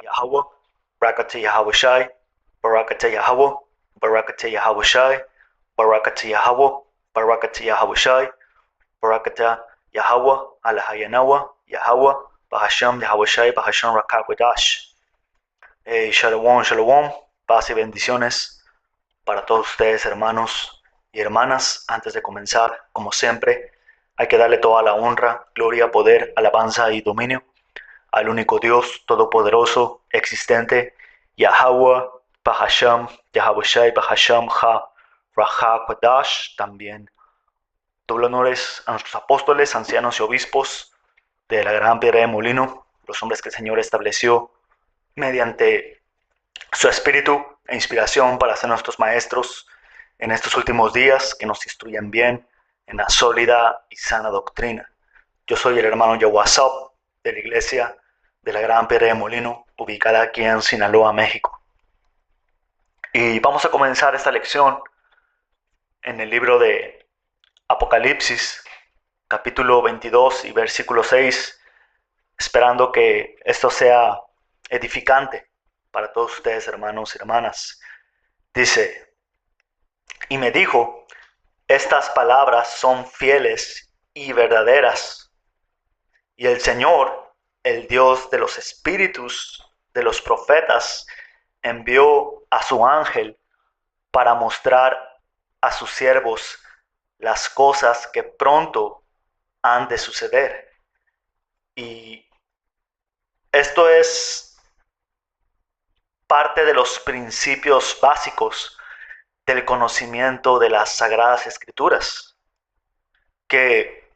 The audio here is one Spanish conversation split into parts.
Yahweh, Barakata Yahweh Shai, Barakata Yahweh, Barakata Yahweh Shai, Barakata Yahweh, Barakata Yahweh Shai, Barakata Yahweh, Alahayanawa, Yahweh, Bahasham Yahweh Shai, Bahasham Rakakwadash. Shalom, Shalom, paz y bendiciones para todos ustedes, hermanos y hermanas. Antes de comenzar, como siempre, hay que darle toda la honra, gloria, poder, alabanza y dominio al único Dios todopoderoso, existente, Yahweh, Bahasham, Yahweh Shai, Bahasham, Ha, Raha, Kwadash. También doble honores a nuestros apóstoles, ancianos y obispos de la Gran Piedra de Molino, los hombres que el Señor estableció mediante su espíritu e inspiración para ser nuestros maestros en estos últimos días, que nos instruyan bien en la sólida y sana doctrina. Yo soy el hermano Yawasop de la iglesia de la Gran Piedra de Molino, ubicada aquí en Sinaloa, México. Y vamos a comenzar esta lección en el libro de Apocalipsis, capítulo 22 y versículo 6, esperando que esto sea edificante para todos ustedes, hermanos y hermanas. Dice, y me dijo, estas palabras son fieles y verdaderas, y el Señor, el Dios de los espíritus de los profetas, envió a su ángel para mostrar a sus siervos las cosas que pronto han de suceder. Y esto es parte de los principios básicos del conocimiento de las Sagradas Escrituras, que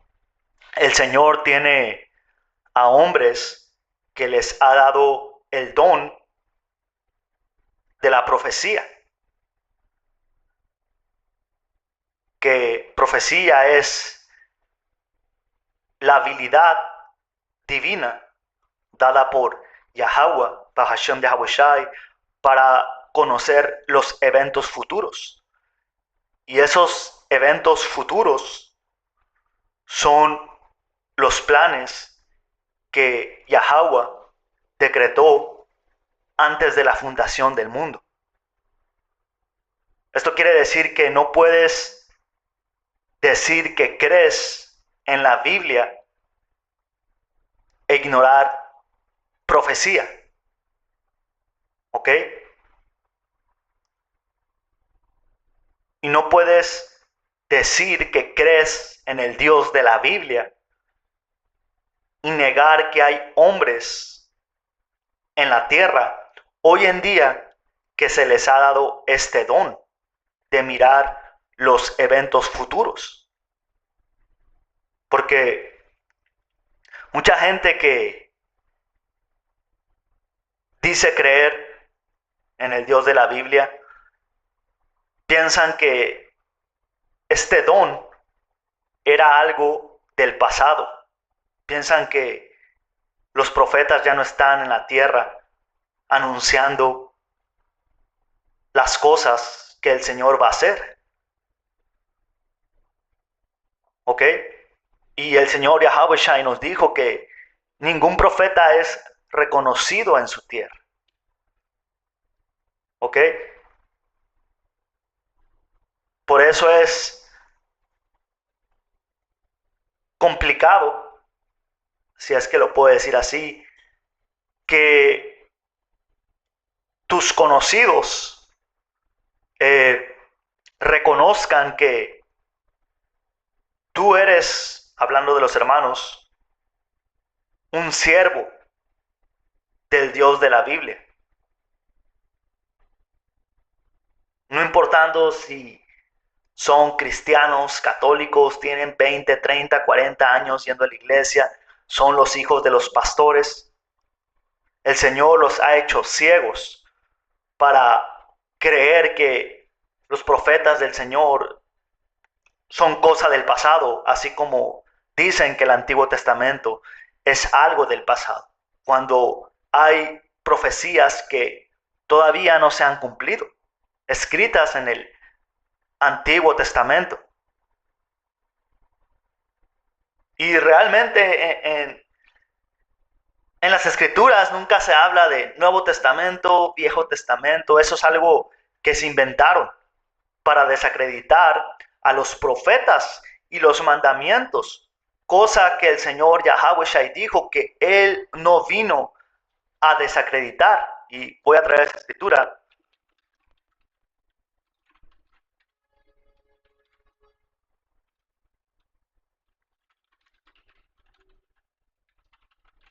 el Señor tiene a hombres que les ha dado el don de la profecía, que profecía es la habilidad divina dada por Yahweh, Bahasham Yahweh Shai, para conocer los eventos futuros. Y esos eventos futuros son los planes que Yahweh decretó antes de la fundación del mundo. Esto quiere decir que no puedes decir que crees en la Biblia e ignorar profecía. ¿Ok? Y no puedes decir que crees en el Dios de la Biblia y negar que hay hombres en la tierra hoy en día que se les ha dado este don de mirar los eventos futuros. Porque mucha gente que dice creer en el Dios de la Biblia piensan que este don era algo del pasado. Piensan que los profetas ya no están en la tierra anunciando las cosas que el Señor va a hacer. ¿Ok? Y el Señor Yahweh Shai nos dijo que ningún profeta es reconocido en su tierra. ¿Ok? Por eso es complicado, si es que lo puedo decir así, que tus conocidos reconozcan que tú eres, hablando de los hermanos, un siervo del Dios de la Biblia. No importando si son cristianos, católicos, tienen 20, 30, 40 años yendo a la iglesia, son los hijos de los pastores. El Señor los ha hecho ciegos para creer que los profetas del Señor son cosa del pasado, así como dicen que el Antiguo Testamento es algo del pasado, cuando hay profecías que todavía no se han cumplido, escritas en el Antiguo Testamento. Y realmente En las escrituras nunca se habla de Nuevo Testamento, Viejo Testamento. Eso es algo que se inventaron para desacreditar a los profetas y los mandamientos. Cosa que el Señor Yahweh Shai dijo que Él no vino a desacreditar. Y voy a traer esa escritura.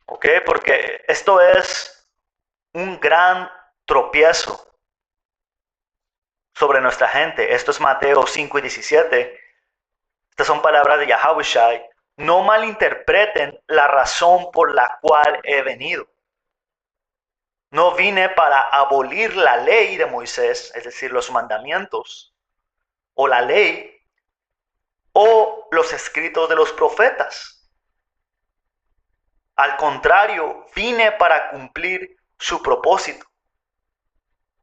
¿Ok? Porque esto es un gran tropiezo sobre nuestra gente. Esto es Mateo 5 y 17. Estas son palabras de Yahweh Shai. No malinterpreten la razón por la cual he venido. No vine para abolir la ley de Moisés, es decir, los mandamientos, o la ley, o los escritos de los profetas. Al contrario, vine para cumplir su propósito.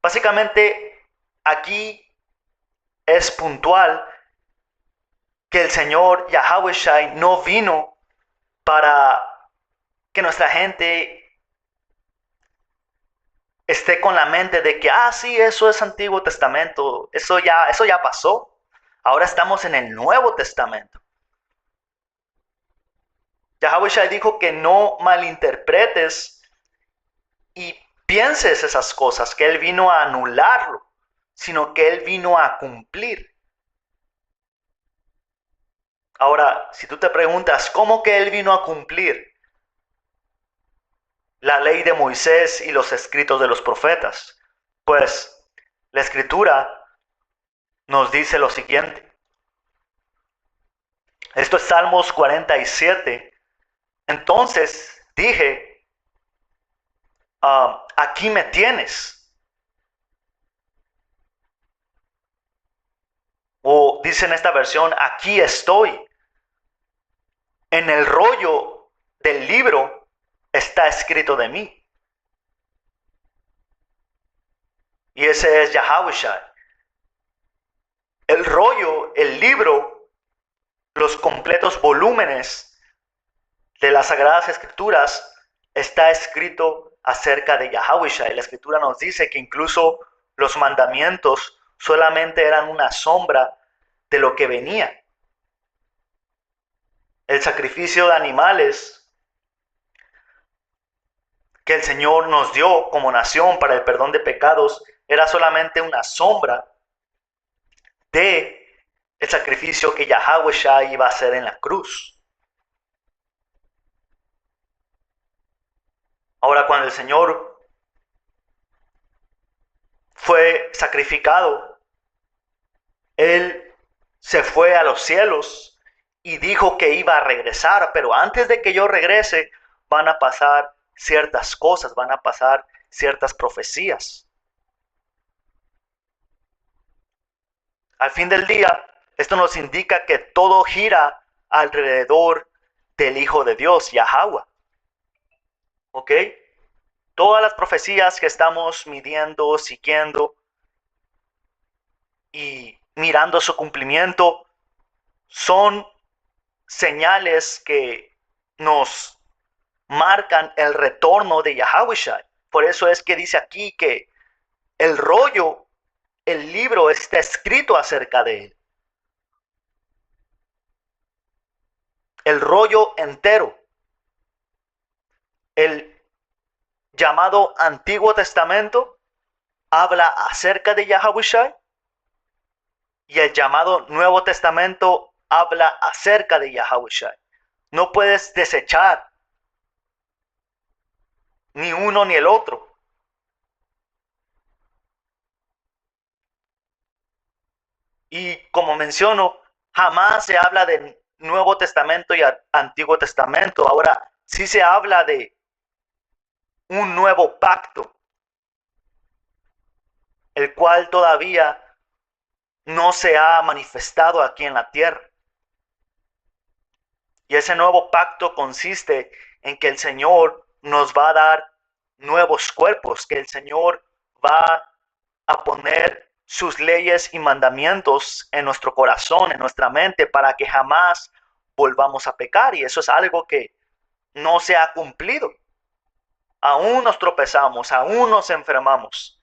Básicamente, aquí es puntual que el Señor Yahweh Shai no vino para que nuestra gente esté con la mente de que, sí, eso es Antiguo Testamento, eso ya pasó. Ahora estamos en el Nuevo Testamento. Yahweh Shai dijo que no malinterpretes y pienses esas cosas, que Él vino a anularlo, sino que Él vino a cumplir. Ahora, si tú te preguntas, ¿cómo que Él vino a cumplir la ley de Moisés y los escritos de los profetas? Pues la Escritura nos dice lo siguiente. Esto es Salmos 47. Entonces dije, aquí me tienes. O dice en esta versión, aquí estoy. En el rollo del libro está escrito de mí. Y ese es Yahweh Shai. El rollo, el libro, los completos volúmenes de las Sagradas Escrituras está escrito acerca de Yahweh Shai. La Escritura nos dice que incluso los mandamientos solamente eran una sombra de lo que venía. El sacrificio de animales que el Señor nos dio como nación para el perdón de pecados era solamente una sombra de el sacrificio que Yahweh Shai iba a hacer en la cruz. Ahora, cuando el Señor fue sacrificado, Él se fue a los cielos y dijo que iba a regresar, pero antes de que yo regrese, van a pasar ciertas cosas, van a pasar ciertas profecías. Al fin del día, esto nos indica que todo gira alrededor del Hijo de Dios, Yahweh. ¿Ok? Todas las profecías que estamos midiendo, siguiendo y mirando su cumplimiento son señales que nos marcan el retorno de Yahweh Shai. Por eso es que dice aquí que el rollo, el libro está escrito acerca de él. El rollo entero. El llamado Antiguo Testamento habla acerca de Yahweh Shai y el llamado Nuevo Testamento habla acerca de Yahweh Shai. No puedes desechar ni uno ni el otro. Y como menciono, jamás se habla de Nuevo Testamento y Antiguo Testamento. Ahora sí se habla de un nuevo pacto, el cual todavía no se ha manifestado aquí en la tierra. Y ese nuevo pacto consiste en que el Señor nos va a dar nuevos cuerpos, que el Señor va a poner sus leyes y mandamientos en nuestro corazón, en nuestra mente, para que jamás volvamos a pecar. Y eso es algo que no se ha cumplido. Aún nos tropezamos, aún nos enfermamos.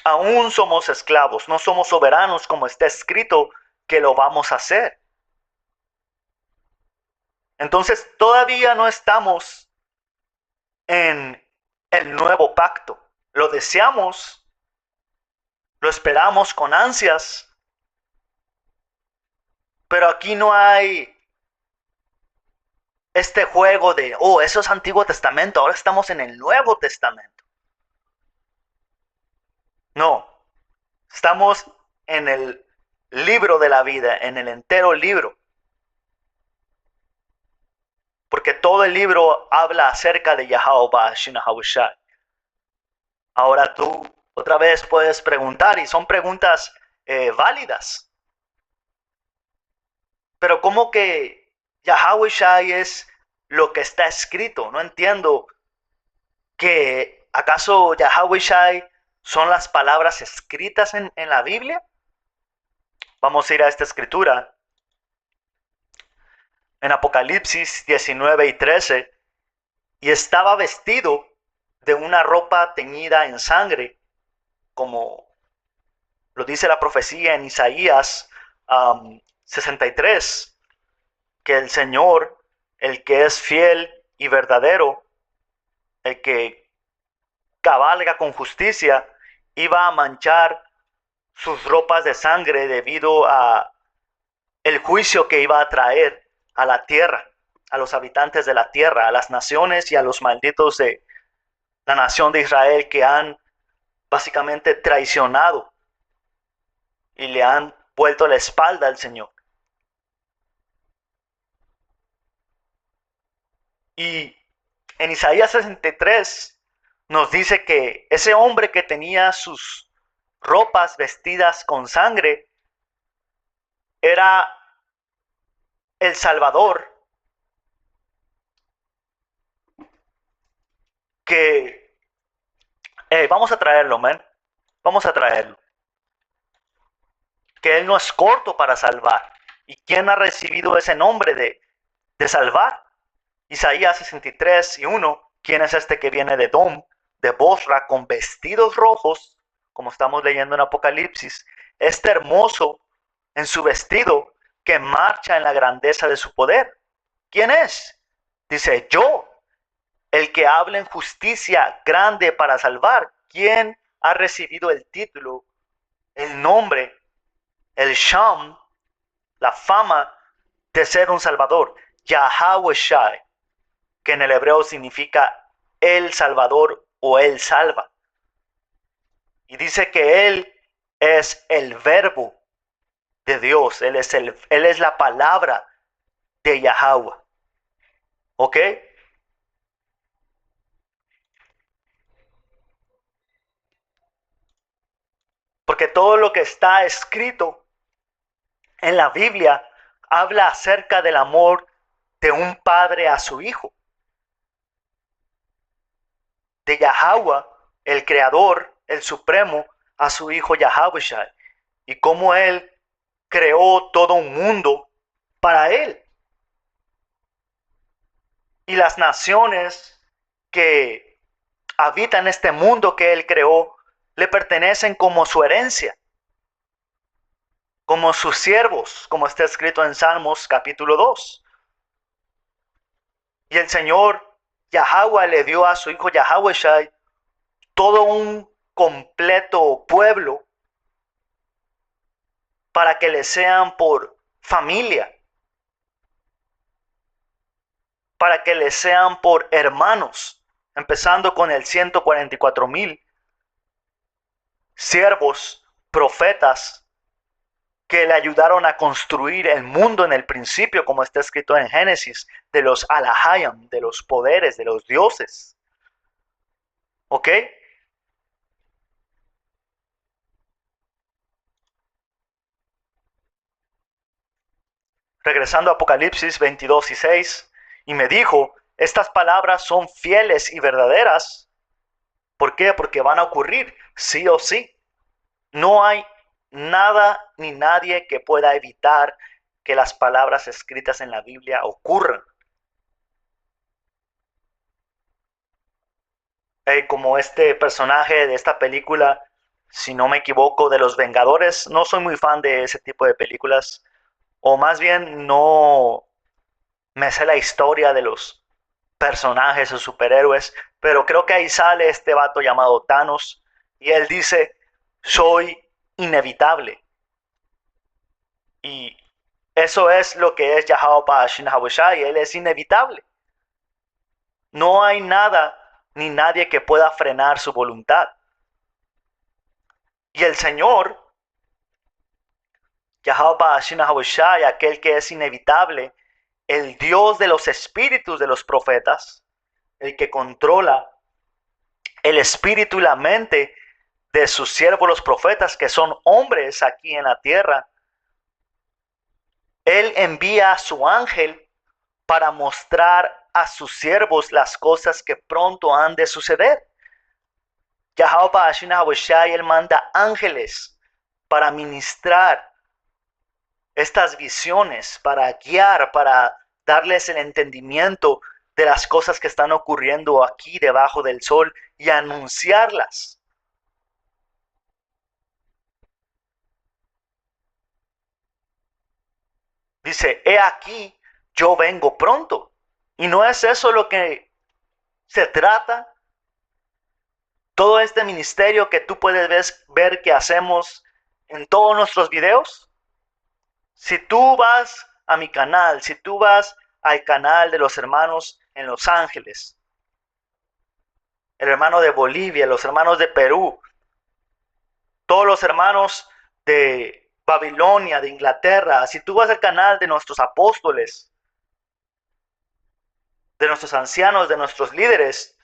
Aún somos esclavos, no somos soberanos como está escrito que lo vamos a hacer. Entonces todavía no estamos en el nuevo pacto. Lo deseamos, lo esperamos con ansias, pero aquí no hay este juego de, eso es Antiguo Testamento, ahora estamos en el Nuevo Testamento. No, estamos en el libro de la vida, en el entero libro. Porque todo el libro habla acerca de Yahweh Shinahawashi. Ahora tú otra vez puedes preguntar, y son preguntas válidas. Pero ¿cómo que Yahweh es lo que está escrito? No entiendo que ¿acaso Yahweh son las palabras escritas en la Biblia? Vamos a ir a esta escritura. En Apocalipsis 19 y 13. Y estaba vestido de una ropa teñida en sangre, como lo dice la profecía en Isaías 63, que el Señor, el que es fiel y verdadero, el que cabalga con justicia, iba a manchar sus ropas de sangre debido a el juicio que iba a traer a la tierra, a los habitantes de la tierra, a las naciones y a los malditos de la nación de Israel que han básicamente traicionado y le han vuelto la espalda al Señor. Y en Isaías 63 nos dice que ese hombre que tenía sus ropas vestidas con sangre era el Salvador que vamos a traerlo, man. Vamos a traerlo. Que Él no es corto para salvar. ¿Y quién ha recibido ese nombre de salvar? Isaías 63 y 1. ¿Quién es este que viene de Dom, de Bosra, con vestidos rojos, como estamos leyendo en Apocalipsis? Este hermoso en su vestido que marcha en la grandeza de su poder. ¿Quién es? Dice, yo, el que habla en justicia grande para salvar. ¿Quién ha recibido el título, el nombre, el sham, la fama de ser un salvador? Yahweh Shai, que en el hebreo significa el Salvador o Él salva. Y dice que Él es el verbo de Dios, Él es la palabra de Yahweh. ¿Ok? Porque todo lo que está escrito en la Biblia habla acerca del amor de un padre a su hijo. De Yahweh, el creador, el supremo, a su hijo Yahweh. Y cómo Él creó todo un mundo para Él. Y las naciones que habitan este mundo que Él creó le pertenecen como su herencia, como sus siervos, como está escrito en Salmos capítulo 2. Y el Señor Yahweh le dio a su hijo Yahweh todo un completo pueblo para que le sean por familia, para que le sean por hermanos, empezando con el 144,000 siervos, profetas, que le ayudaron a construir el mundo en el principio, como está escrito en Génesis, de los Alahayam, de los poderes, de los dioses. ¿Ok? Regresando a Apocalipsis 22 y 6, y me dijo, estas palabras son fieles y verdaderas. ¿Por qué? Porque van a ocurrir, sí o sí. No hay nada ni nadie que pueda evitar que las palabras escritas en la Biblia ocurran. como este personaje de esta película, si no me equivoco, de Los Vengadores. No soy muy fan de ese tipo de películas, o más bien no me sé la historia de los personajes o superhéroes, pero creo que ahí sale este vato llamado Thanos y él dice, soy inevitable. Y eso es lo que es Yahweh Ba'ashin Habushai, él es inevitable. No hay nada ni nadie que pueda frenar su voluntad. Y el Señor, Yahweh Ba'ashin Habushai, aquel que es inevitable, el Dios de los espíritus de los profetas, el que controla el espíritu y la mente de sus siervos los profetas, que son hombres aquí en la tierra, Él envía a su ángel para mostrar a sus siervos las cosas que pronto han de suceder. Yahweh Ba'ashin Habushai, Él manda ángeles para ministrar estas visiones, para guiar, para darles el entendimiento de las cosas que están ocurriendo aquí debajo del sol y anunciarlas. Dice, he aquí, yo vengo pronto. Y no es eso lo que se trata. Todo este ministerio que tú puedes ver que hacemos en todos nuestros videos. Si tú vas a mi canal, si tú vas al canal de los hermanos en Los Ángeles, el hermano de Bolivia, los hermanos de Perú, todos los hermanos de Babilonia, de Inglaterra, si tú vas al canal de nuestros apóstoles, de nuestros ancianos, de nuestros líderes,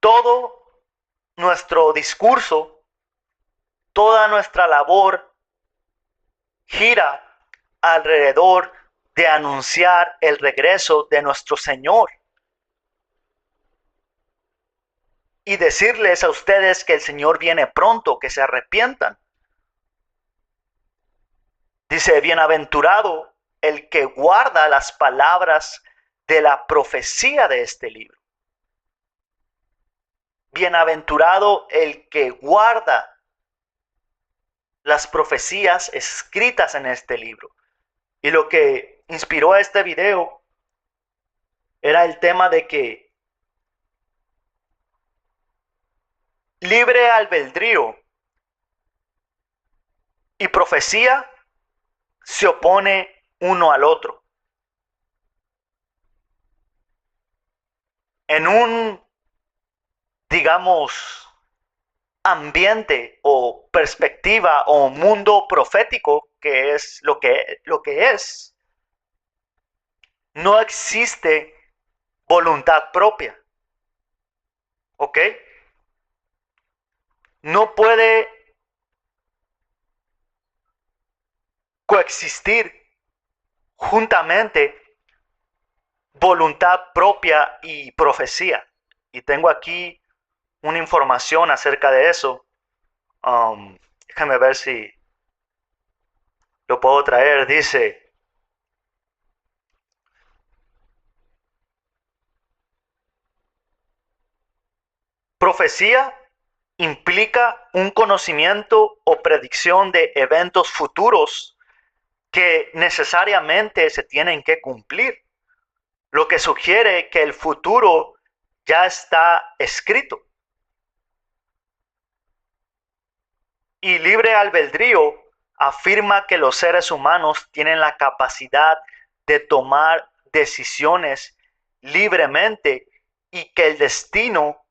todo nuestro discurso, toda nuestra labor gira alrededor de anunciar el regreso de nuestro Señor y decirles a ustedes que el Señor viene pronto, que se arrepientan. Dice, bienaventurado el que guarda las palabras de la profecía de este libro. Bienaventurado el que guarda las profecías escritas en este libro. Y lo que inspiró a este video era el tema de que libre albedrío y profecía se opone uno al otro. En un, digamos, ambiente o perspectiva o mundo profético, que es lo que es, no existe voluntad propia. ¿Ok? No puede coexistir juntamente voluntad propia y profecía. Y tengo aquí una información acerca de eso. Déjame ver si lo puedo traer. Dice, profecía implica un conocimiento o predicción de eventos futuros que necesariamente se tienen que cumplir, lo que sugiere que el futuro ya está escrito. Y libre albedrío afirma que los seres humanos tienen la capacidad de tomar decisiones libremente y que el destino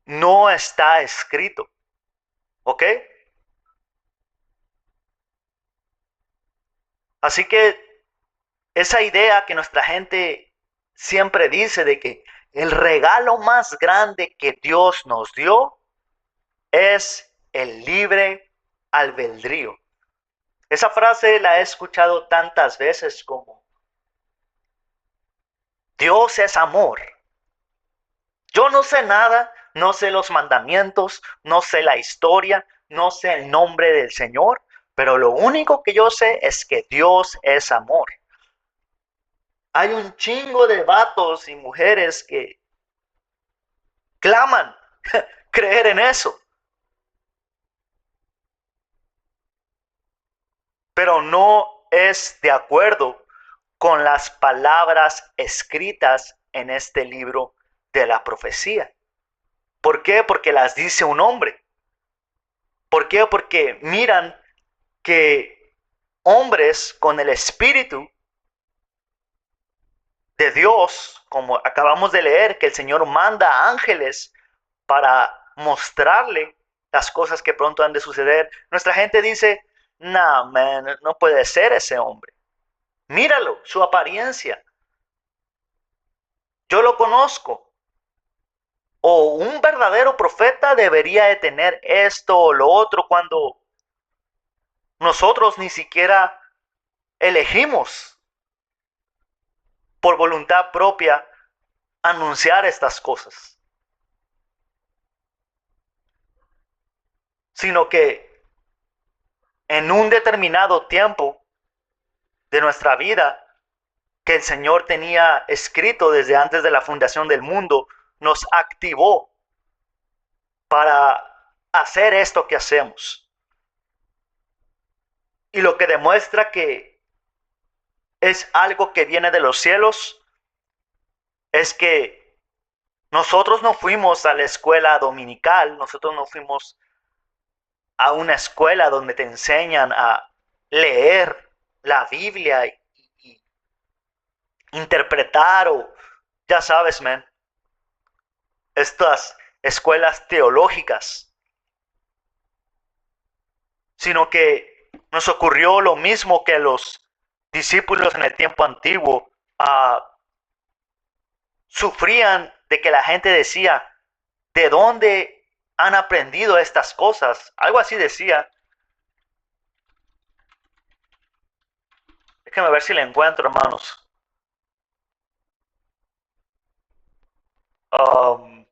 no está escrito. ¿Ok? Así que esa idea que nuestra gente siempre dice de que el regalo más grande que Dios nos dio es el libre albedrío. Esa frase la he escuchado tantas veces como Dios es amor. Yo no sé nada, no sé los mandamientos, no sé la historia, no sé el nombre del Señor, pero lo único que yo sé es que Dios es amor. Hay un chingo de vatos y mujeres que claman creer en eso. Pero no es de acuerdo con las palabras escritas en este libro de la profecía. ¿Por qué? Porque las dice un hombre. ¿Por qué? Porque miran que hombres con el espíritu de Dios, como acabamos de leer, que el Señor manda ángeles para mostrarle las cosas que pronto han de suceder. Nuestra gente dice, nah, man, no puede ser ese hombre. Míralo, su apariencia. Yo lo conozco. O un verdadero profeta debería de tener esto o lo otro cuando nosotros ni siquiera elegimos por voluntad propia anunciar estas cosas, sino que en un determinado tiempo de nuestra vida que el Señor tenía escrito desde antes de la fundación del mundo, nos activó para hacer esto que hacemos. Y lo que demuestra que es algo que viene de los cielos es que nosotros no fuimos a la escuela dominical, nosotros no fuimos a una escuela donde te enseñan a leer la Biblia y interpretar o, ya sabes, man, estas escuelas teológicas, sino que nos ocurrió lo mismo que a los discípulos en el tiempo antiguo. Sufrían de que la gente decía, ¿de dónde han aprendido estas cosas? Algo así decía. Déjenme ver si la encuentro, hermanos. Um,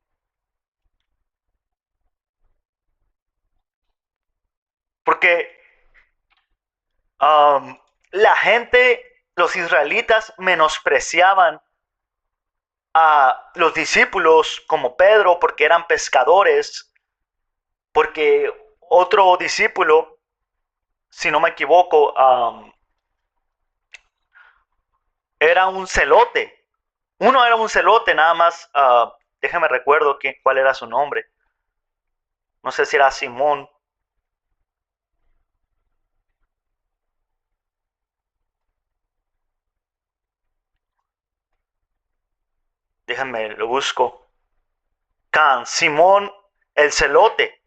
porque la gente, los israelitas, menospreciaban a los discípulos como Pedro porque eran pescadores, porque otro discípulo, si no me equivoco, era un celote. Uno era un celote, nada más, déjame recuerdo cuál era su nombre. No sé si era Simón. Déjenme, lo busco. Simón el celote.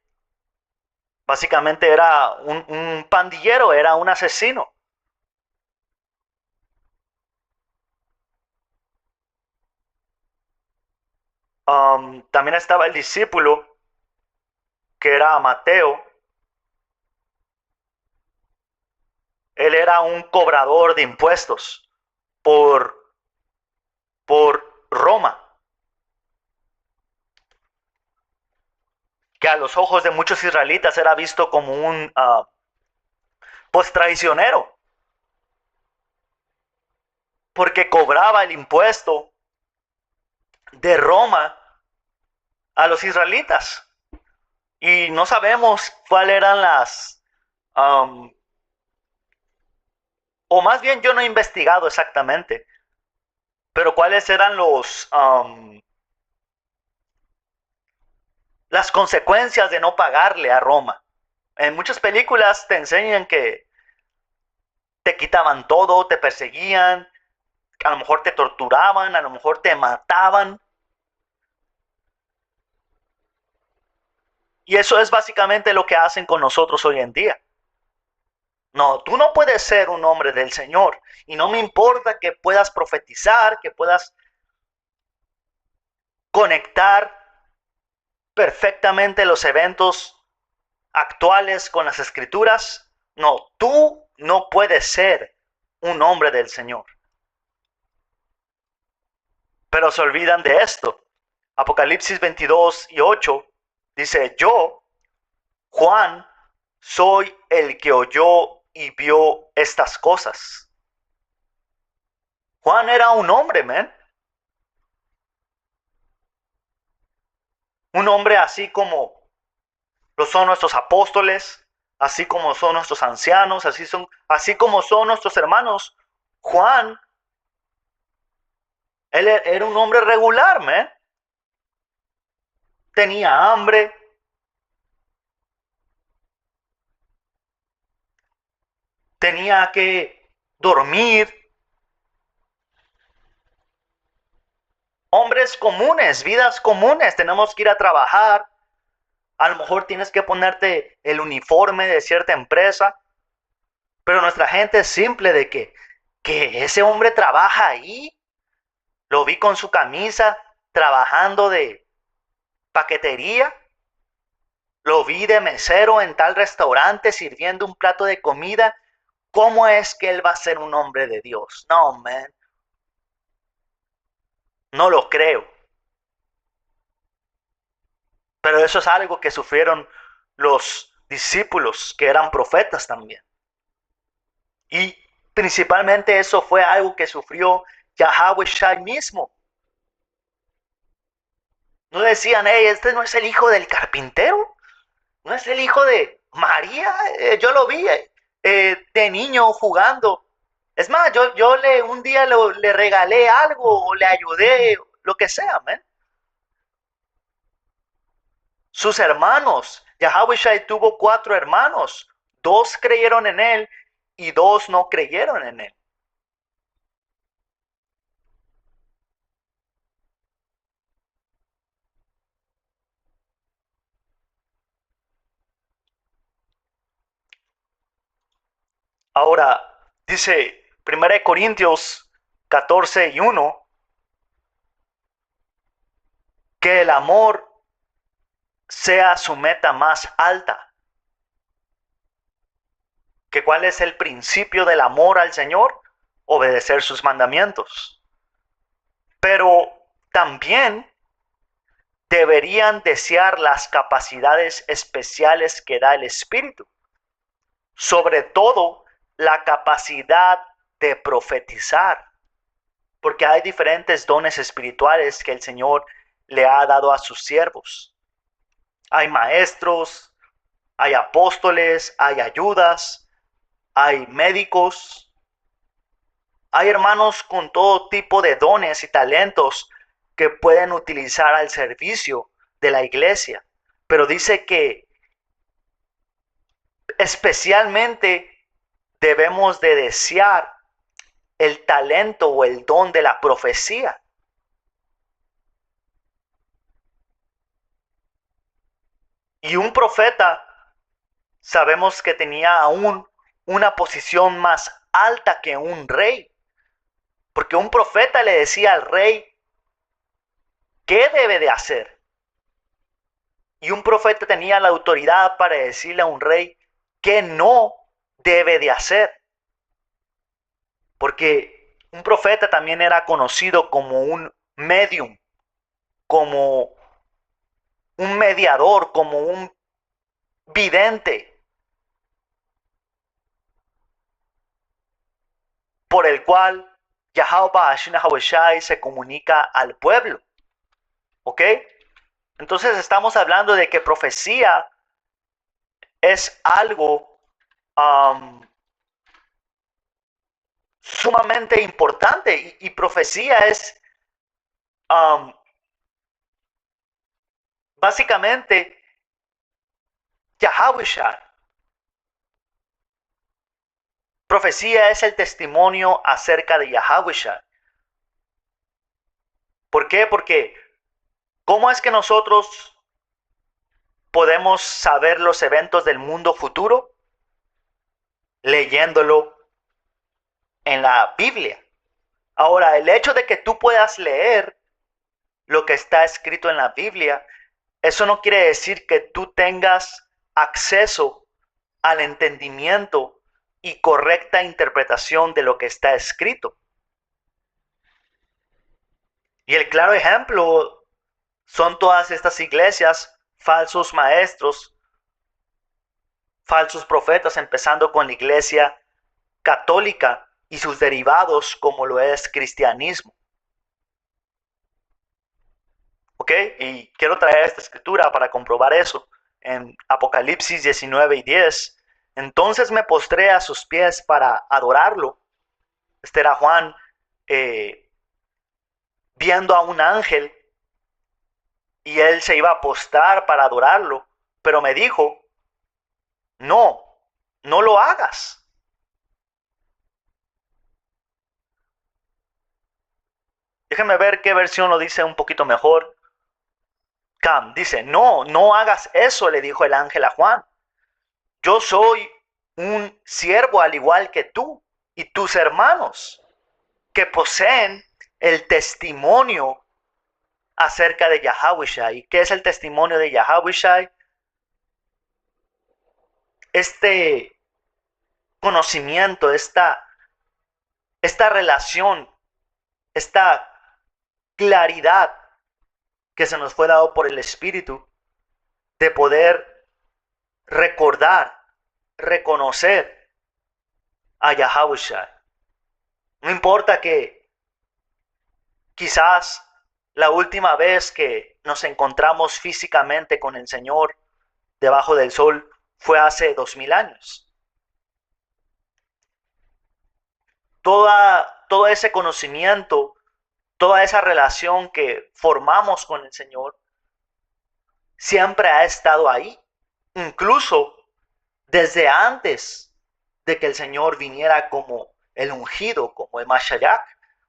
Básicamente era un pandillero, era un asesino. También estaba el discípulo que era Mateo. Él era un cobrador de impuestos por, por Roma, que a los ojos de muchos israelitas era visto como un pues traicionero, porque cobraba el impuesto de Roma a los israelitas. Y no sabemos cuáles eran o más bien yo no he investigado exactamente, pero cuáles eran las consecuencias de no pagarle a Roma. En muchas películas te enseñan que te quitaban todo, te perseguían, a lo mejor te torturaban, a lo mejor te mataban. Y eso es básicamente lo que hacen con nosotros hoy en día. No, tú no puedes ser un hombre del Señor. Y no me importa que puedas profetizar, que puedas conectar perfectamente los eventos actuales con las escrituras. No, tú no puedes ser un hombre del Señor. Pero se olvidan de esto. Apocalipsis 22:8 dice, yo, Juan, soy el que oyó y vio estas cosas. Juan era un hombre, man. Un hombre así como lo son nuestros apóstoles, así como son nuestros ancianos, así como son nuestros hermanos. Juan, él era un hombre regular, man. Tenía hambre, tenía que dormir. Hombres comunes, vidas comunes, tenemos que ir a trabajar. A lo mejor tienes que ponerte el uniforme de cierta empresa, pero nuestra gente es simple de que ese hombre trabaja ahí. Lo vi con su camisa trabajando de paquetería. Lo vi de mesero en tal restaurante sirviendo un plato de comida. ¿Cómo es que él va a ser un hombre de Dios? No, man. No lo creo. Pero eso es algo que sufrieron los discípulos que eran profetas también. Y principalmente eso fue algo que sufrió Yahweh Shai mismo. No decían, hey, este no es el hijo del carpintero, no es el hijo de María. Yo lo vi de niño jugando. Es más, yo un día le regalé algo o le ayudé, lo que sea, man. Sus hermanos, Yahweh Shai tuvo 4 hermanos, 2 creyeron en él y 2 no creyeron en él. Ahora, dice 1 Corintios 14:1, que el amor sea su meta más alta. ¿Que cuál es el principio del amor al Señor? Obedecer sus mandamientos. Pero también deberían desear las capacidades especiales que da el Espíritu. Sobre todo, la capacidad de profetizar. Porque hay diferentes dones espirituales que el Señor le ha dado a sus siervos. Hay maestros, hay apóstoles, hay ayudas, hay médicos, hay hermanos con todo tipo de dones y talentos que pueden utilizar al servicio de la iglesia. Pero dice que especialmente debemos de desear el talento o el don de la profecía. Y un profeta sabemos que tenía aún una posición más alta que un rey. Porque un profeta le decía al rey qué debe de hacer. Y un profeta tenía la autoridad para decirle a un rey qué no debe de hacer. Porque un profeta también era conocido como un medium, como un mediador, como un vidente, por el cual Yahweh se comunica al pueblo. ¿Ok? Entonces estamos hablando de que profecía es algo sumamente importante y profecía es básicamente Yahweh. Profecía es el testimonio acerca de Yahweh. ¿Por qué? Porque ¿cómo es que nosotros podemos saber los eventos del mundo futuro? Leyéndolo en la Biblia. Ahora, el hecho de que tú puedas leer lo que está escrito en la Biblia, eso no quiere decir que tú tengas acceso al entendimiento y correcta interpretación de lo que está escrito. Y el claro ejemplo son todas estas iglesias, falsos maestros, falsos profetas, empezando con la iglesia católica y sus derivados como lo es cristianismo. ¿Ok? Y quiero traer esta escritura para comprobar eso. En Apocalipsis 19:10. Entonces me postré a sus pies para adorarlo. Este era Juan viendo a un ángel y él se iba a postrar para adorarlo. Pero me dijo, no, no lo hagas. Déjenme ver qué versión lo dice un poquito mejor. Cam dice, no, no hagas eso, le dijo el ángel a Juan. Yo soy un siervo al igual que tú y tus hermanos que poseen el testimonio acerca de Yahawashi. ¿Y qué es el testimonio de Yahawashi? Este conocimiento, esta relación, esta claridad que se nos fue dado por el Espíritu de poder recordar, reconocer a Yahawashi. No importa que quizás la última vez que nos encontramos físicamente con el Señor debajo del sol fue hace 2000 años. Todo ese conocimiento, toda esa relación que formamos con el Señor, siempre ha estado ahí, incluso desde antes de que el Señor viniera como el ungido, como el Mashiach,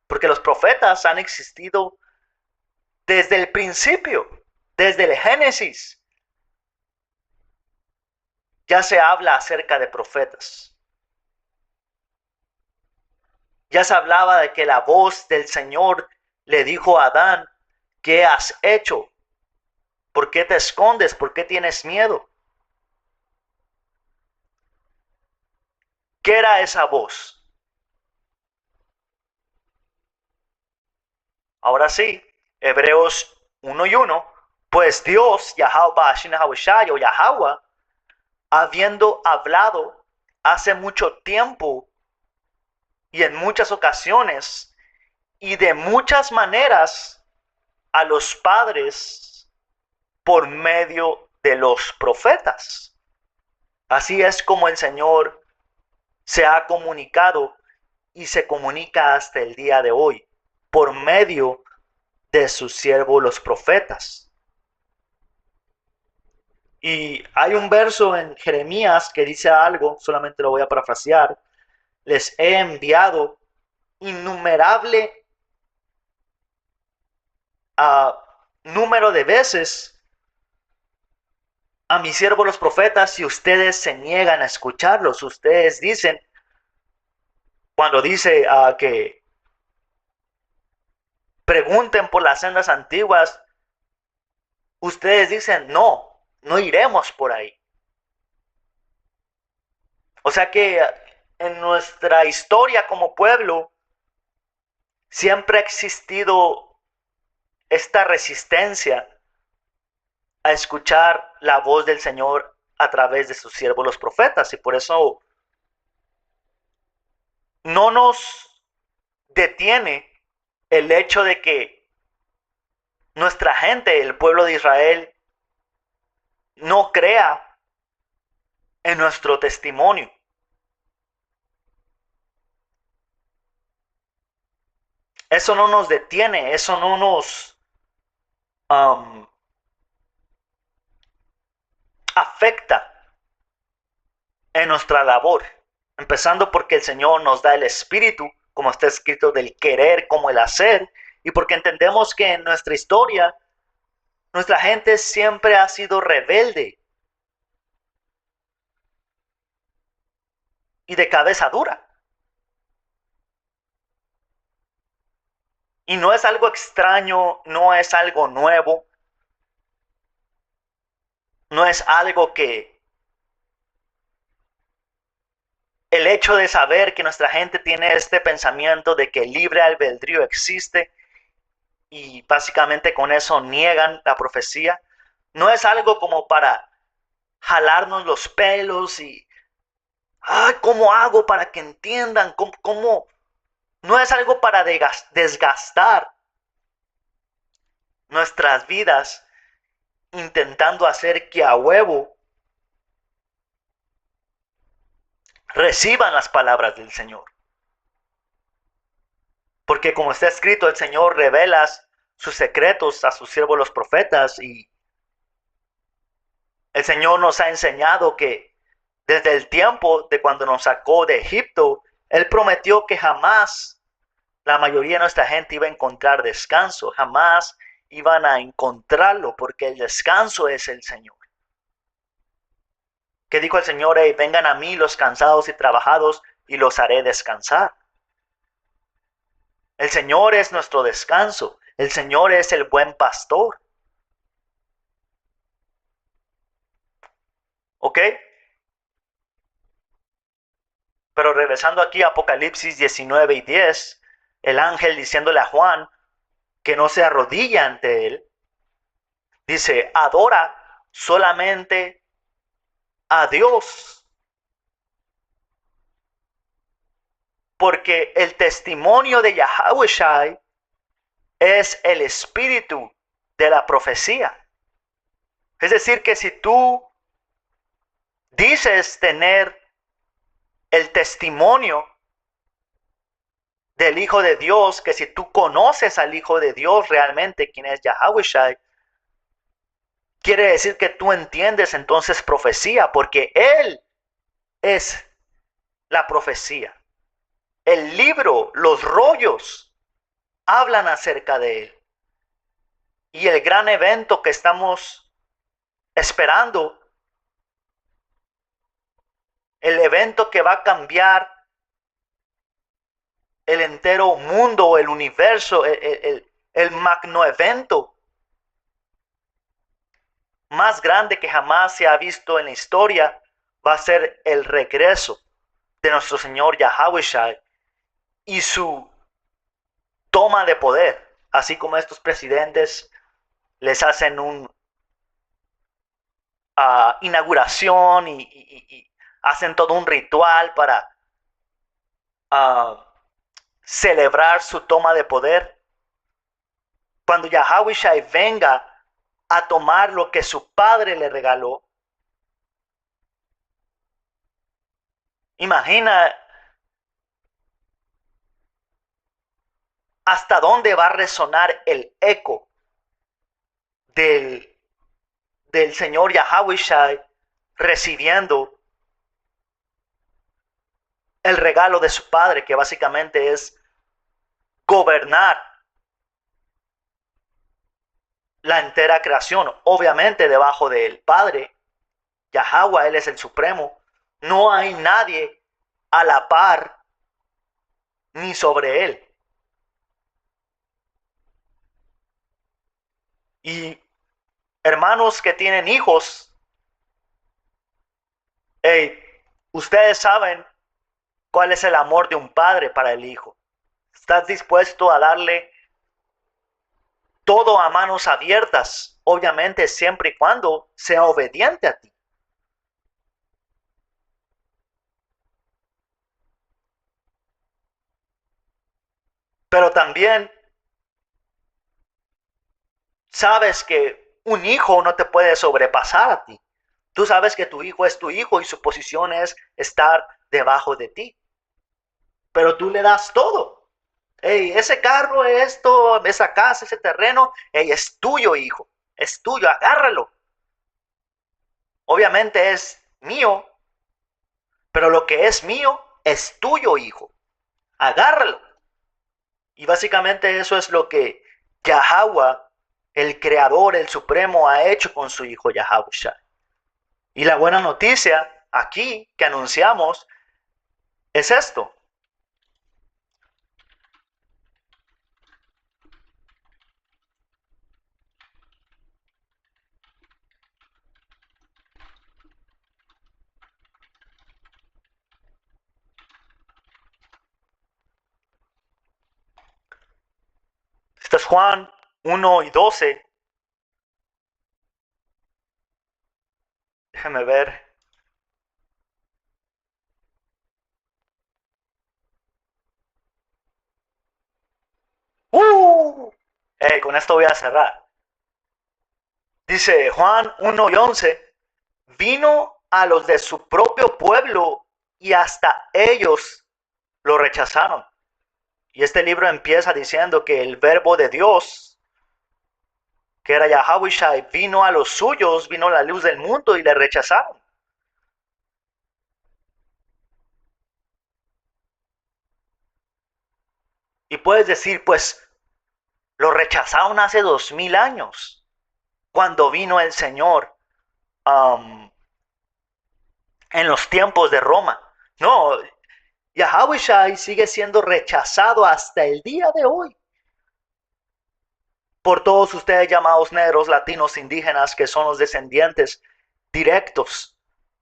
porque los profetas han existido desde el principio, desde el Génesis. Ya se habla acerca de profetas. Ya se hablaba de que la voz del Señor le dijo a Adán, ¿qué has hecho? ¿Por qué te escondes? ¿Por qué tienes miedo? ¿Qué era esa voz? Ahora sí, Hebreos 1:1, pues Dios, Yahweh o Yahweh, habiendo hablado hace mucho tiempo y en muchas ocasiones y de muchas maneras a los padres por medio de los profetas. Así es como el Señor se ha comunicado y se comunica hasta el día de hoy, por medio de sus siervos los profetas. Y hay un verso en Jeremías que dice algo, solamente lo voy a parafrasear: les he enviado innumerable número de veces a mis siervos los profetas y ustedes se niegan a escucharlos. Ustedes dicen, cuando dice que pregunten por las sendas antiguas, ustedes dicen, no, no iremos por ahí. O sea que en nuestra historia como pueblo siempre ha existido esta resistencia a escuchar la voz del Señor a través de sus siervos los profetas, y por eso no nos detiene el hecho de que nuestra gente, el pueblo de Israel, no crea en nuestro testimonio. Eso no nos detiene, eso no nos afecta en nuestra labor. Empezando porque el Señor nos da el espíritu, como está escrito, del querer como el hacer, y porque entendemos que en nuestra historia nuestra gente siempre ha sido rebelde y de cabeza dura. Y no es algo extraño, no es algo nuevo, no es algo que el hecho de saber que nuestra gente tiene este pensamiento de que el libre albedrío existe y básicamente con eso niegan la profecía, no es algo como para jalarnos los pelos y ¿cómo hago para que entiendan? ¿Cómo? No es algo para desgastar nuestras vidas intentando hacer que a huevo reciban las palabras del Señor. Porque como está escrito, el Señor revela sus secretos a sus siervos los profetas, y el Señor nos ha enseñado que desde el tiempo de cuando nos sacó de Egipto, Él prometió que jamás la mayoría de nuestra gente iba a encontrar descanso, jamás iban a encontrarlo, porque el descanso es el Señor. ¿Qué dijo el Señor? Hey, vengan a mí los cansados y trabajados y los haré descansar. El Señor es nuestro descanso. El Señor es el buen pastor. ¿Ok? Pero regresando aquí a Apocalipsis 19:10, el ángel diciéndole a Juan que no se arrodilla ante él, dice, adora solamente a Dios, porque el testimonio de Yahawashi es el espíritu de la profecía. Es decir, que si tú dices tener el testimonio del Hijo de Dios, que si tú conoces al Hijo de Dios realmente, quien es Yahawashi, quiere decir que tú entiendes entonces profecía, porque Él es la profecía. El libro, los rollos, hablan acerca de Él. Y el gran evento que estamos esperando, el evento que va a cambiar el entero mundo, el universo, el magno evento más grande que jamás se ha visto en la historia, va a ser el regreso de nuestro Señor Yahawashi y su toma de poder. Así como estos presidentes les hacen un inauguración y hacen todo un ritual para celebrar su toma de poder. Cuando Yahawashi venga a tomar lo que su padre le regaló, imagina hasta dónde va a resonar el eco del Señor Yahawashi recibiendo el regalo de su padre, que básicamente es gobernar la entera creación, obviamente debajo del Padre. Yahweh, Él es el Supremo. No hay nadie a la par ni sobre Él. Y hermanos que tienen hijos, hey, ustedes saben cuál es el amor de un padre para el hijo. ¿Estás dispuesto a darle todo a manos abiertas? Obviamente siempre y cuando sea obediente a ti. Pero también sabes que un hijo no te puede sobrepasar a ti. Tú sabes que tu hijo es tu hijo y su posición es estar debajo de ti. Pero tú le das todo. Hey, ese carro, esto, esa casa, ese terreno, hey, es tuyo, hijo. Es tuyo, agárralo. Obviamente es mío, pero lo que es mío es tuyo, hijo. Agárralo. Y básicamente eso es lo que Yahweh, el creador, el supremo, ha hecho con su hijo Yahweh. Y la buena noticia aquí que anunciamos es esto. Este es Juan 1:12. Déjame ver. Con esto voy a cerrar. Dice Juan 1:11, vino a los de su propio pueblo y hasta ellos lo rechazaron. Y este libro empieza diciendo que el verbo de Dios, que era Yahawashi, vino a los suyos, vino a la luz del mundo y le rechazaron. Y puedes decir, pues, lo rechazaron hace 2000 años, cuando vino el Señor en los tiempos de Roma. No, Yahawashi sigue siendo rechazado hasta el día de hoy por todos ustedes llamados negros, latinos, indígenas, que son los descendientes directos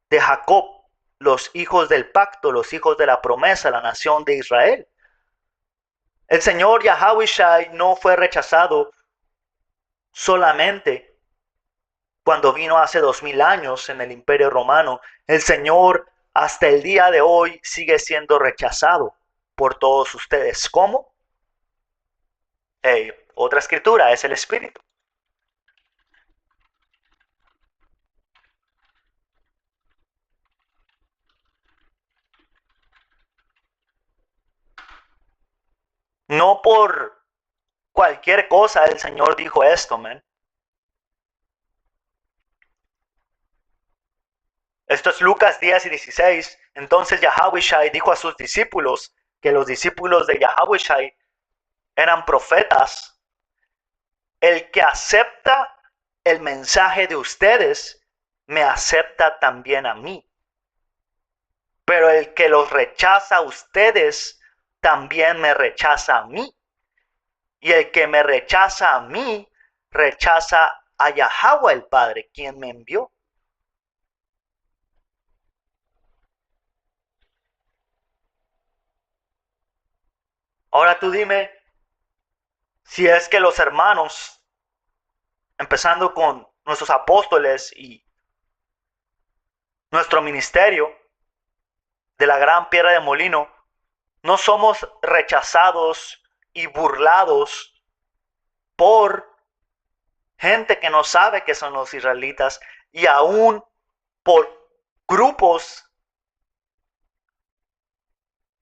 de Jacob, los hijos del pacto, los hijos de la promesa, la nación de Israel. El Señor Yahawashi no fue rechazado solamente cuando vino hace 2000 años en el Imperio Romano. El Señor hasta el día de hoy sigue siendo rechazado por todos ustedes. ¿Cómo? Otra escritura es el Espíritu. No por cualquier cosa el Señor dijo esto, man. Esto es Lucas 10:16. Entonces Yahawashi dijo a sus discípulos que los discípulos de Yahawashi eran profetas. El que acepta el mensaje de ustedes, me acepta también a mí. Pero el que los rechaza a ustedes, también me rechaza a mí. Y el que me rechaza a mí, rechaza a Yahweh el Padre, quien me envió. Ahora tú dime, si es que los hermanos, empezando con nuestros apóstoles y nuestro ministerio de la gran piedra de molino, no somos rechazados y burlados por gente que no sabe que son los israelitas y aún por grupos,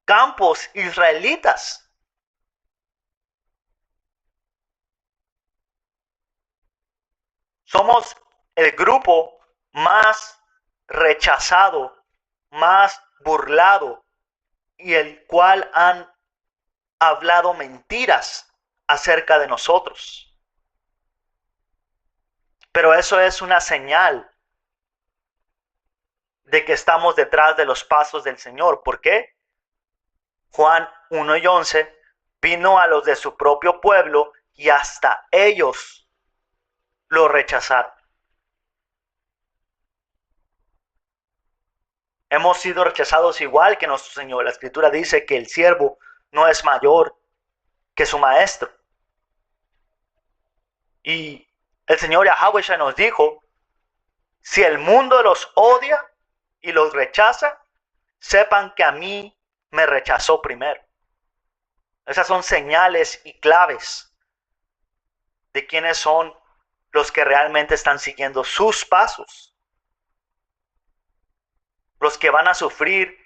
campos israelitas. Somos el grupo más rechazado, más burlado y el cual han hablado mentiras acerca de nosotros. Pero eso es una señal de que estamos detrás de los pasos del Señor. ¿Por qué? Juan 1:11 vino a los de su propio pueblo y hasta ellos lo rechazaron. Hemos sido rechazados igual que nuestro Señor. La Escritura dice que el siervo no es mayor que su maestro. Y el Señor Yahweh ya nos dijo, si el mundo los odia y los rechaza, sepan que a mí me rechazó primero. Esas son señales y claves de quiénes son los que realmente están siguiendo sus pasos. Los que van a sufrir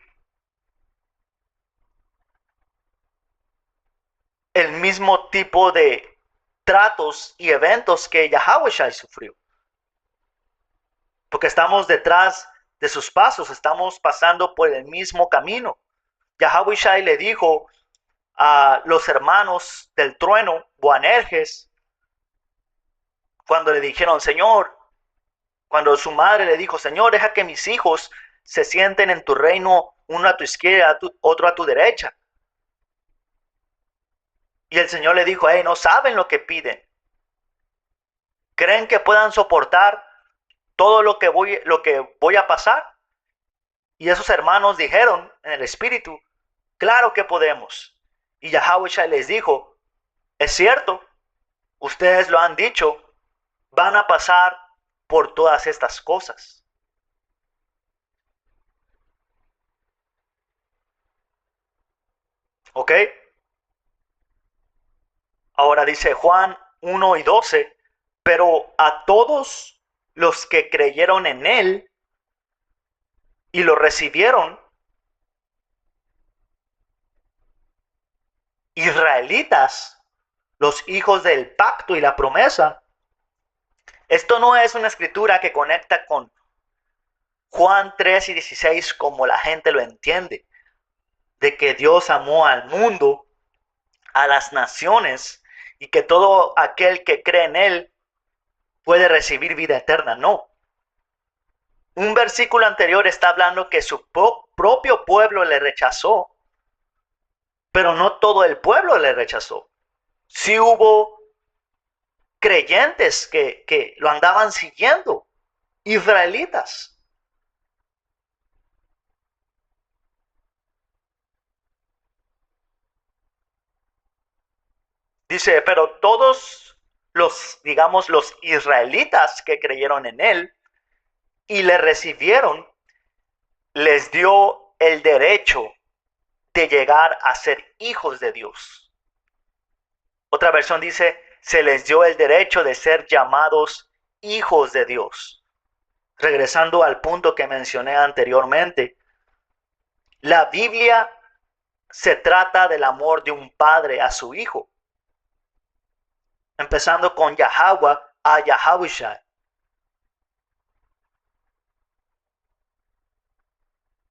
el mismo tipo de tratos y eventos que Yahawashi sufrió. Porque estamos detrás de sus pasos, estamos pasando por el mismo camino. Yahawashi le dijo a los hermanos del trueno, Boanerges, cuando le dijeron, Señor, cuando su madre le dijo, Señor, deja que mis hijos se sienten en tu reino, uno a tu izquierda, otro a tu derecha. Y el Señor le dijo, no saben lo que piden. ¿Creen que puedan soportar todo lo que voy a pasar? Y esos hermanos dijeron en el espíritu, claro que podemos. Y Yahawashi les dijo, es cierto, ustedes lo han dicho, van a pasar por todas estas cosas. ¿Ok? Ahora dice Juan 1:12, Pero a todos los que creyeron en él y lo recibieron, israelitas, los hijos del pacto y la promesa. Esto no es una escritura que conecta con Juan 3 y 16 como la gente lo entiende, de que Dios amó al mundo, a las naciones, y que todo aquel que cree en él puede recibir vida eterna. No. Un versículo anterior está hablando que su propio pueblo le rechazó, pero no todo el pueblo le rechazó. Sí hubo creyentes que lo andaban siguiendo, israelitas. Dice, pero todos los, digamos, los israelitas que creyeron en él y le recibieron, les dio el derecho de llegar a ser hijos de Dios. Otra versión dice, se les dio el derecho de ser llamados hijos de Dios. Regresando al punto que mencioné anteriormente, la Biblia se trata del amor de un padre a su hijo. Empezando con Yahweh a Yahushua.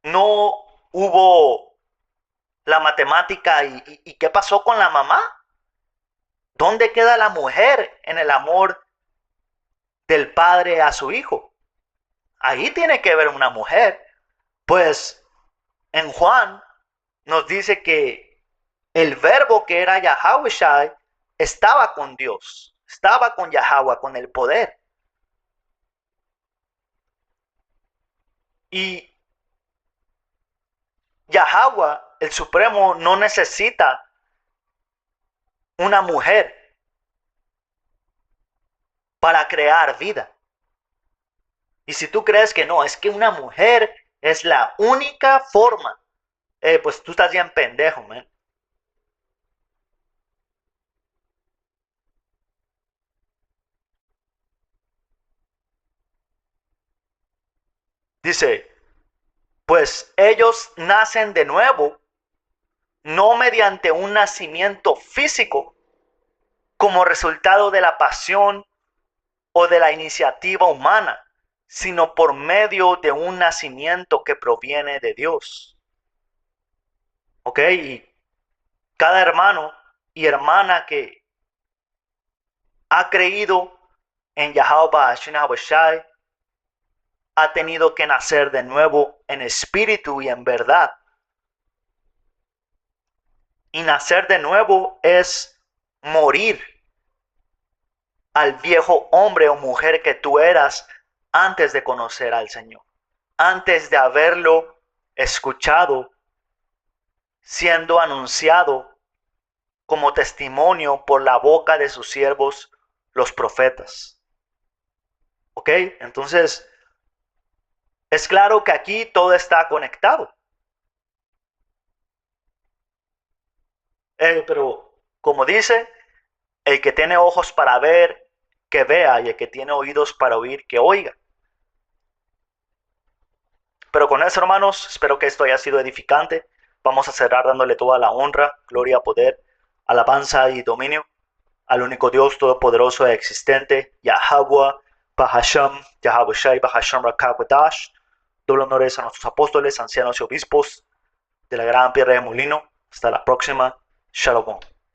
No hubo la matemática y ¿qué pasó con la mamá? ¿Dónde queda la mujer en el amor del padre a su hijo? Ahí tiene que haber una mujer. Pues en Juan nos dice que el verbo que era Yahushua estaba con Dios, estaba con Yahweh, con el poder. Y Yahweh, el Supremo, no necesita una mujer para crear vida. Y si tú crees que no, es que una mujer es la única forma, pues tú estás bien pendejo, man. Dice, pues ellos nacen de nuevo, no mediante un nacimiento físico, como resultado de la pasión o de la iniciativa humana, sino por medio de un nacimiento que proviene de Dios. ¿Ok? Y cada hermano y hermana que ha creído en Yahweh Shai ha tenido que nacer de nuevo en espíritu y en verdad. Y nacer de nuevo es morir al viejo hombre o mujer que tú eras antes de conocer al Señor, antes de haberlo escuchado, siendo anunciado como testimonio por la boca de sus siervos, los profetas. ¿Ok? Entonces, es claro que aquí todo está conectado. Pero, como dice, el que tiene ojos para ver, que vea, y el que tiene oídos para oír, que oiga. Pero con eso, hermanos, espero que esto haya sido edificante. Vamos a cerrar dándole toda la honra, gloria, poder, alabanza y dominio al único Dios todopoderoso e existente, Yahweh, Bahasham, Yahweh Shai, Bahasham Rakakwadash. Doble honores a nuestros apóstoles, ancianos y obispos de la gran piedra de molino. Hasta la próxima. Shalom.